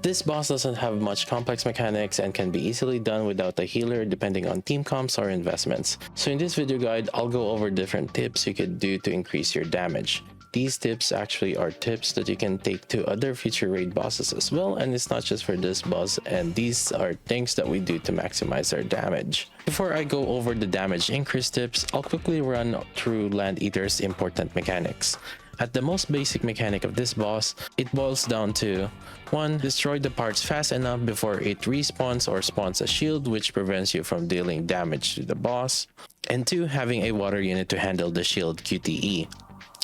This boss doesn't have much complex mechanics and can be easily done without a healer depending on team comps or investments. So in this video guide, I'll go over different tips you could do to increase your damage. These tips actually are tips that you can take to other future raid bosses as well, and it's not just for this boss, and these are things that we do to maximize our damage. Before I go over the damage increase tips, I'll quickly run through Land Eater's important mechanics. At the most basic mechanic of this boss, it boils down to 1. Destroy the parts fast enough before it respawns or spawns a shield which prevents you from dealing damage to the boss, and 2. Having a water unit to handle the shield QTE.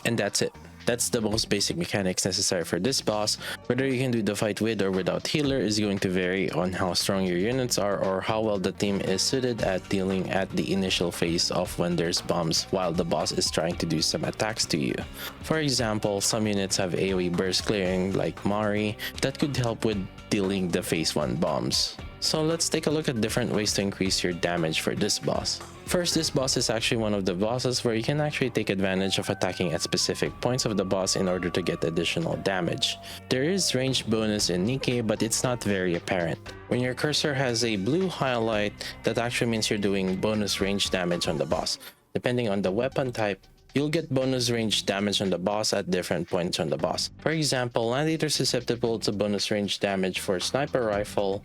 And that's it. That's the most basic mechanics necessary for this boss. Whether you can do the fight with or without healer is going to vary on how strong your units are or how well the team is suited at dealing at the initial phase of when there's bombs while the boss is trying to do some attacks to you. For example, some units have AoE burst clearing like Mari that could help with dealing the phase 1 bombs. So let's take a look at different ways to increase your damage for this boss. First, this boss is actually one of the bosses where you can actually take advantage of attacking at specific points of the boss in order to get additional damage. There is range bonus in Nikke, but it's not very apparent. When your cursor has a blue highlight, that actually means you're doing bonus range damage on the boss. Depending on the weapon type, you'll get bonus range damage on the boss at different points on the boss. For example, Land Eater is susceptible to bonus range damage for sniper rifle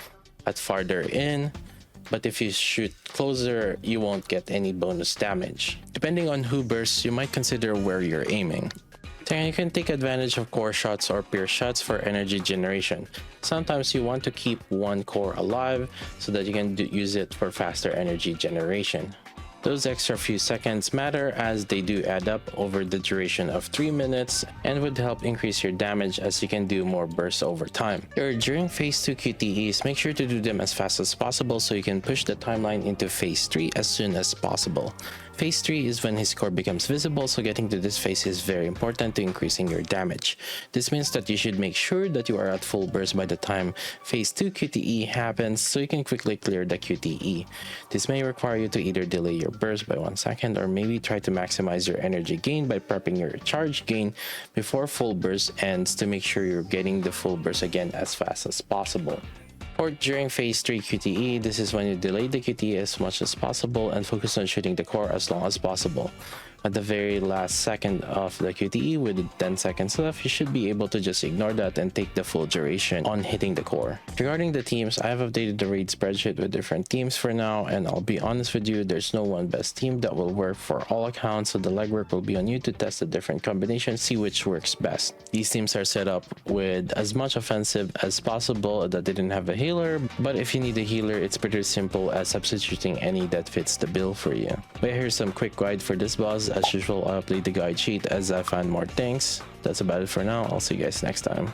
at farther in, but if you shoot closer, you won't get any bonus damage. Depending on who bursts, you might consider where you're aiming. Then you can take advantage of core shots or pierce shots for energy generation. Sometimes you want to keep one core alive so that you can use it for faster energy generation. Those extra few seconds matter as they do add up over the duration of 3 minutes and would help increase your damage as you can do more bursts over time. During phase 2 QTEs, make sure to do them as fast as possible so you can push the timeline into phase 3 as soon as possible. Phase 3 is when his core becomes visible, so getting to this phase is very important to increasing your damage. This means that you should make sure that you are at full burst by the time phase 2 QTE happens so you can quickly clear the QTE. This may require you to either delay your burst by 1 second or maybe try to maximize your energy gain by prepping your charge gain before full burst ends to make sure you're getting the full burst again as fast as possible. Or during phase 3 QTE, this is when you delay the QTE as much as possible and focus on shooting the core as long as possible. At the very last second of the QTE with 10 seconds left, you should be able to just ignore that and take the full duration on hitting the core. Regarding the teams, I have updated the raid spreadsheet with different teams for now, and I'll be honest with you, there's no one best team that will work for all accounts, so the legwork will be on you to test the different combinations, see which works best. These teams are set up with as much offensive as possible that didn't have a healer, but if you need a healer, it's pretty simple as substituting any that fits the bill for you. But here's some quick guide for this boss. As usual, I'll update the guide sheet as I find more things. That's about it for now. I'll see you guys next time.